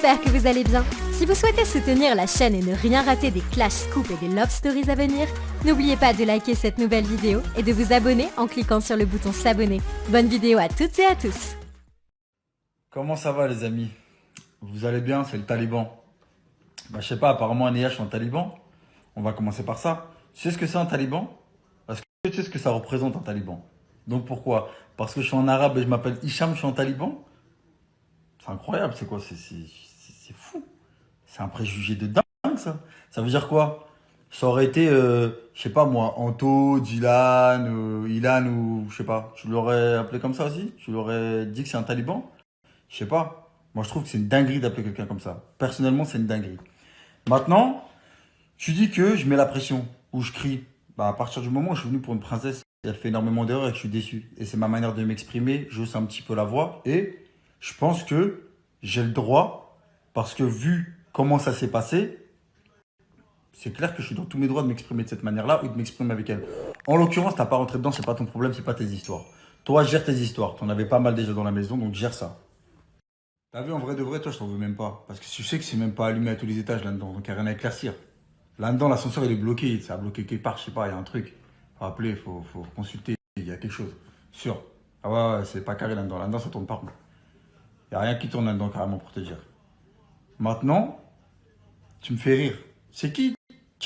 j'espère que vous allez bien. Si vous souhaitez soutenir la chaîne et ne rien rater des Clash Scoop et des Love Stories à venir, n'oubliez pas de liker cette nouvelle vidéo et de vous abonner en cliquant sur le bouton s'abonner. Bonne vidéo à toutes et à tous. Comment ça va les amis? Vous allez bien? C'est le Taliban. Je sais pas, apparemment Anéa, je suis un Taliban. On va commencer par ça. Tu sais ce que c'est un Taliban? Parce que tu sais ce que ça représente un Taliban. Donc pourquoi? Parce que je suis en arabe et je m'appelle Hicham, je suis un Taliban? C'est incroyable, c'est quoi? C'est fou. C'est un préjugé de dingue ça. Ça veut dire quoi? Ça aurait été, je sais pas moi, Anto, Dylan, Ilan ou je sais pas. Tu l'aurais appelé comme ça aussi? Tu l'aurais dit que c'est un Taliban? Je sais pas. Moi je trouve que c'est une dinguerie d'appeler quelqu'un comme ça. Personnellement, c'est une dinguerie. Maintenant, tu dis que je mets la pression ou je crie. Bah, à partir du moment où je suis venu pour une princesse, elle fait énormément d'erreurs et que je suis déçu. Et c'est ma manière de m'exprimer, je hausse un petit peu la voix. Et je pense que j'ai le droit, parce que vu comment ça s'est passé, c'est clair que je suis dans tous mes droits de m'exprimer de cette manière-là ou de m'exprimer avec elle. En l'occurrence, t'as pas rentré dedans, c'est pas ton problème, c'est pas tes histoires. Toi, gère tes histoires. T'en avais pas mal déjà dans la maison, donc gère ça. T'as vu, en vrai de vrai, toi, je t'en veux même pas. Parce que tu sais que c'est même pas allumé à tous les étages là-dedans, donc il n'y a rien à éclaircir. Là-dedans, l'ascenseur, il est bloqué. Ça a bloqué quelque part, je sais pas, il y a un truc. Faut appeler, faut consulter, il y a quelque chose. Sûr. Ah ouais, c'est pas carré là-dedans. Là-dedans, ça tourne pas rond. Il n'y a rien qui tourne là-dedans, carrément, pour te dire. Maintenant, tu me fais rire. C'est qui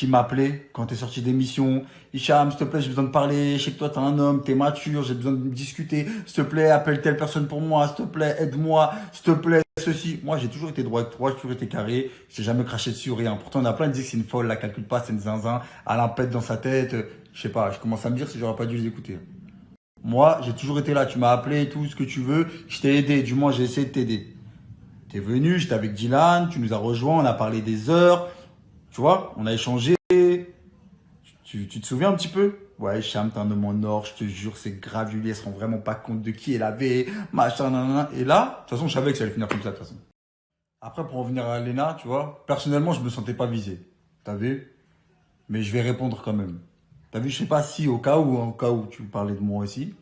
m'a appelé quand t'es sorti d'émission? Hicham, s'il te plaît, j'ai besoin de parler. Je sais que toi, t'es un homme, t'es mature, j'ai besoin de discuter. S'il te plaît, appelle telle personne pour moi. S'il te plaît, aide-moi. S'il te plaît, ceci. Moi, j'ai toujours été droit avec toi, j'ai toujours été carré. J'ai jamais craché dessus, rien. Pourtant, on a plein de disent que c'est une folle, la calcule pas, c'est une zinzin. Elle a un pète dans sa tête. Je sais pas, je commence à me dire si j'aurais pas dû les écouter. Moi, j'ai toujours été là. Tu m'as appelé, tout ce que tu veux. Je t'ai aidé. Du moins, j'ai essayé de t'aider. T'es venu, j'étais avec Dylan, tu nous as rejoints, on a parlé des heures. Tu vois, on a échangé. Tu te souviens un petit peu? Ouais, Cham, t'es un homme en or, je te jure, c'est grave, Julie, elle se rend vraiment pas compte de qui elle avait, machin, nanana. Et là, de toute façon, je savais que ça allait finir comme ça, de toute façon. Après, pour revenir à Lena, tu vois, personnellement, je me sentais pas visé. T'as vu? Mais je vais répondre quand même. T'as vu, je sais pas si en cas où tu parlais de moi aussi.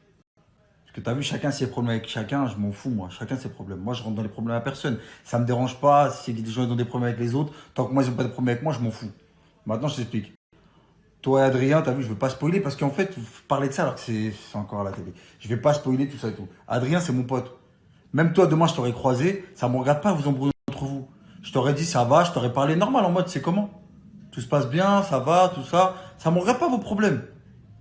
Parce que t'as vu, chacun ses problèmes avec chacun, je m'en fous, moi. Chacun ses problèmes. Moi, je rentre dans les problèmes à personne. Ça me dérange pas si des gens ont des problèmes avec les autres. Tant que moi, ils n'ont pas de problème avec moi, je m'en fous. Maintenant, je t'explique. Toi et Adrien, t'as vu, je veux pas spoiler parce qu'en fait, vous parlez de ça alors que c'est encore à la télé. Je vais pas spoiler tout ça et tout. Adrien, c'est mon pote. Même toi, demain, je t'aurais croisé, ça me regarde pas vous embrouiller entre vous. Je t'aurais dit ça va, je t'aurais parlé normal en mode c'est comment? Tout se passe bien, ça va, tout ça. Ça me regarde pas vos problèmes.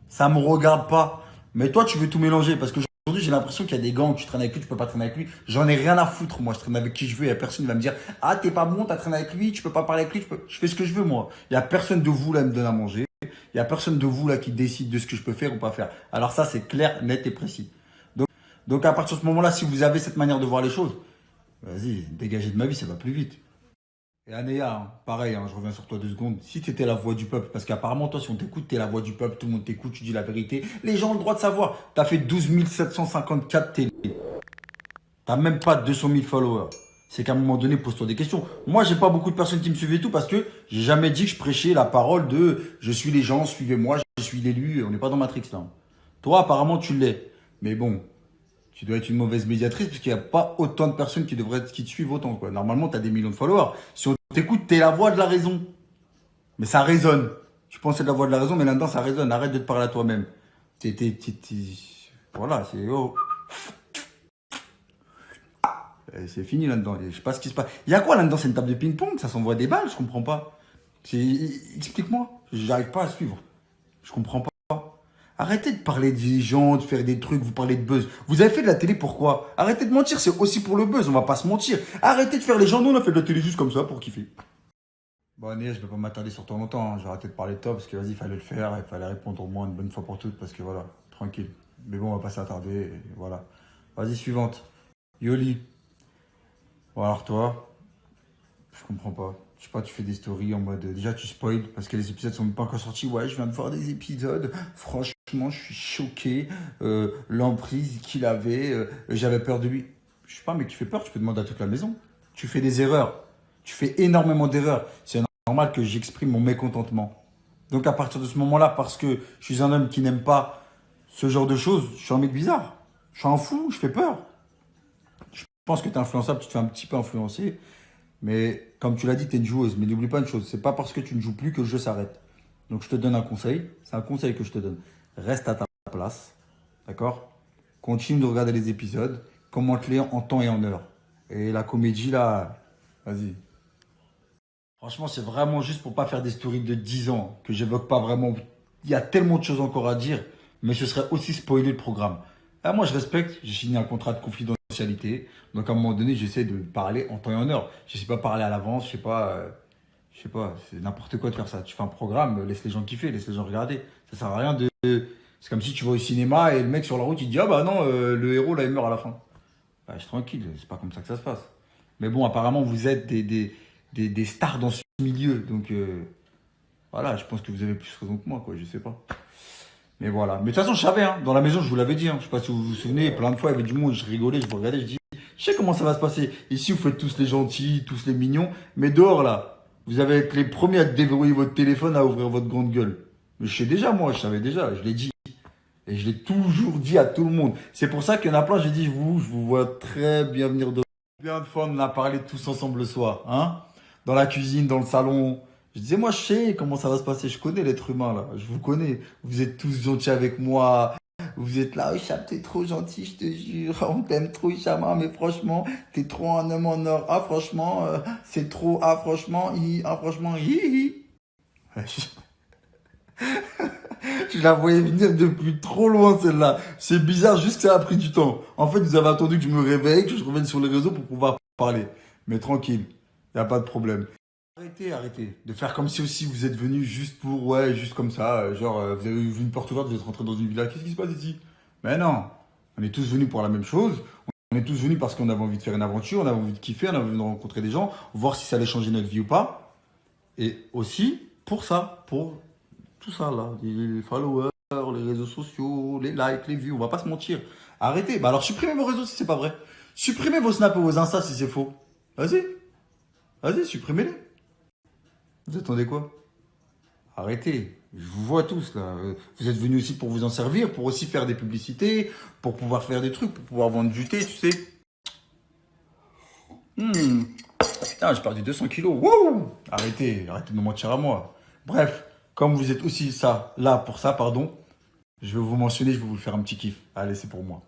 Ça me regarde pas. Mais toi, tu veux tout mélanger parce que aujourd'hui, j'ai l'impression qu'il y a des gars où tu traînes avec lui, tu peux pas traîner avec lui. J'en ai rien à foutre, moi. Je traîne avec qui je veux. Il y a personne qui va me dire, ah, t'es pas bon, t'as traîné avec lui, tu peux pas parler avec lui. Je fais ce que je veux, moi. Il y a personne de vous là qui me donne à manger. Il y a personne de vous là qui décide de ce que je peux faire ou pas faire. Alors ça, c'est clair, net et précis. Donc à partir de ce moment-là, si vous avez cette manière de voir les choses, vas-y, dégagez de ma vie, ça va plus vite. Et Anéa, hein, pareil, hein, je reviens sur toi 2 secondes. Si tu étais la voix du peuple, parce qu'apparemment, toi, si on t'écoute, tu es la voix du peuple, tout le monde t'écoute, tu dis la vérité. Les gens ont le droit de savoir. Tu as fait 12 754 télé. Tu même pas 200 000 followers. C'est qu'à un moment donné, pose-toi des questions. Moi, j'ai pas beaucoup de personnes qui me suivent et tout parce que j'ai jamais dit que je prêchais la parole de je suis les gens, suivez-moi, je suis l'élu. On n'est pas dans Matrix là. Toi, apparemment, tu l'es. Mais bon, tu dois être une mauvaise médiatrice parce qu'il n'y a pas autant de personnes qui te suivent autant, quoi. Normalement, tu as des millions de followers. Si on t'écoute, tu es la voix de la raison. Mais ça résonne. Tu penses être la voix de la raison, mais là-dedans, ça résonne. Arrête de te parler à toi-même. Voilà, c'est... Oh. C'est fini là-dedans. Je sais pas ce qui se passe. Il y a quoi là-dedans? C'est une table de ping-pong? Ça s'envoie des balles? Je comprends pas. Explique-moi. J'arrive pas à suivre. Je comprends pas. Arrêtez de parler des gens, de faire des trucs, vous parlez de buzz. Vous avez fait de la télé pourquoi? Arrêtez de mentir, c'est aussi pour le buzz, on va pas se mentir. Arrêtez de faire les gens, nous on a fait de la télé juste comme ça pour kiffer. Bon Agnès, je vais pas m'attarder sur toi longtemps, hein. J'ai arrêté de parler de toi parce que vas-y, il fallait le faire, il fallait répondre au moins une bonne fois pour toutes parce que voilà, tranquille. Mais bon, on va pas s'attarder, et voilà. Vas-y, suivante. Yoli. Bon alors toi, je comprends pas. Je sais pas, tu fais des stories en mode. Déjà, tu spoil parce que les épisodes sont même pas encore sortis. Ouais, je viens de voir des épisodes. Franchement, je suis choqué. L'emprise qu'il avait. J'avais peur de lui. Je sais pas, mais qui fait peur, tu peux demander à toute la maison. Tu fais des erreurs. Tu fais énormément d'erreurs. C'est normal que j'exprime mon mécontentement. Donc, à partir de ce moment-là, parce que je suis un homme qui n'aime pas ce genre de choses, je suis un mec bizarre. Je suis un fou, je fais peur. Je pense que tu es influençable, tu te fais un petit peu influencer. Mais comme tu l'as dit, tu es une joueuse. Mais n'oublie pas une chose, c'est pas parce que tu ne joues plus que le jeu s'arrête. Donc je te donne un conseil. C'est un conseil que je te donne. Reste à ta place. D'accord? Continue de regarder les épisodes. Commente-les en temps et en heure. Et la comédie, là, vas-y. Franchement, c'est vraiment juste pour pas faire des stories de 10 ans que j'évoque pas vraiment. Il y a tellement de choses encore à dire, mais ce serait aussi spoiler le programme. Ah, moi, je respecte, j'ai signé un contrat de confidentialité. Donc, à un moment donné, j'essaie de parler en temps et en heure. Je sais pas parler à l'avance, je sais pas, c'est n'importe quoi de faire ça. Tu fais un programme, laisse les gens kiffer, laisse les gens regarder. Ça sert à rien de. C'est comme si tu vas au cinéma et le mec sur la route, il te dit ah bah non, le héros là, il meurt à la fin. Bah, je suis tranquille, c'est pas comme ça que ça se passe. Mais bon, apparemment, vous êtes des stars dans ce milieu. Donc, voilà, je pense que vous avez plus raison que moi, quoi, je sais pas. Mais voilà. Mais de toute façon, je savais, hein, dans la maison, je vous l'avais dit. Hein, je sais pas si vous vous souvenez, plein de fois, il y avait du monde, je rigolais, je vous regardais, je dis, je sais comment ça va se passer. Ici, vous faites tous les gentils, tous les mignons. Mais dehors, là, vous allez être les premiers à déverrouiller votre téléphone, à ouvrir votre grande gueule. Mais je sais déjà, moi, je savais déjà, je l'ai dit. Et je l'ai toujours dit à tout le monde. C'est pour ça qu'il y en a plein, j'ai dit, je vous vois très bien venir de. Combien de fois on en a parlé tous ensemble le soir, hein? Dans la cuisine, dans le salon. Je disais, moi, je sais comment ça va se passer. Je connais l'être humain, là. Je vous connais. Vous êtes tous gentils avec moi. Vous êtes là, Hicham, t'es trop gentil, je te jure. On t'aime trop, Hicham. Ah, mais franchement, t'es trop un homme en or. Ah, franchement, c'est trop. Ah, franchement, ah, franchement, hi. Je la voyais venir depuis trop loin, celle-là. C'est bizarre, juste que ça a pris du temps. En fait, vous avez attendu que je me réveille, que je revienne sur les réseaux pour pouvoir parler. Mais tranquille, il n'y a pas de problème. Arrêtez de faire comme si aussi vous êtes venu juste pour, ouais, juste comme ça. Genre, vous avez vu une porte ouverte, vous êtes rentré dans une villa. Qu'est-ce qui se passe ici? Mais non, on est tous venus pour la même chose. On est tous venus parce qu'on avait envie de faire une aventure, on avait envie de kiffer, on avait envie de rencontrer des gens, voir si ça allait changer notre vie ou pas. Et aussi, pour ça, pour tout ça là, les followers, les réseaux sociaux, les likes, les vues, on va pas se mentir. Arrêtez. Bah alors supprimez vos réseaux si c'est pas vrai. Supprimez vos snaps et vos instas si c'est faux. Vas-y. Vas-y, supprimez-les. Vous attendez quoi? Arrêtez. Je vous vois tous là. Vous êtes venus aussi pour vous en servir, pour aussi faire des publicités, pour pouvoir faire des trucs, pour pouvoir vendre du thé, tu sais. Putain, j'ai perdu 200 kilos. Wouh! Arrêtez de me mentir à moi. Bref, comme vous êtes aussi là pour ça, pardon, je vais vous mentionner, je vais vous faire un petit kiff. Allez, c'est pour moi.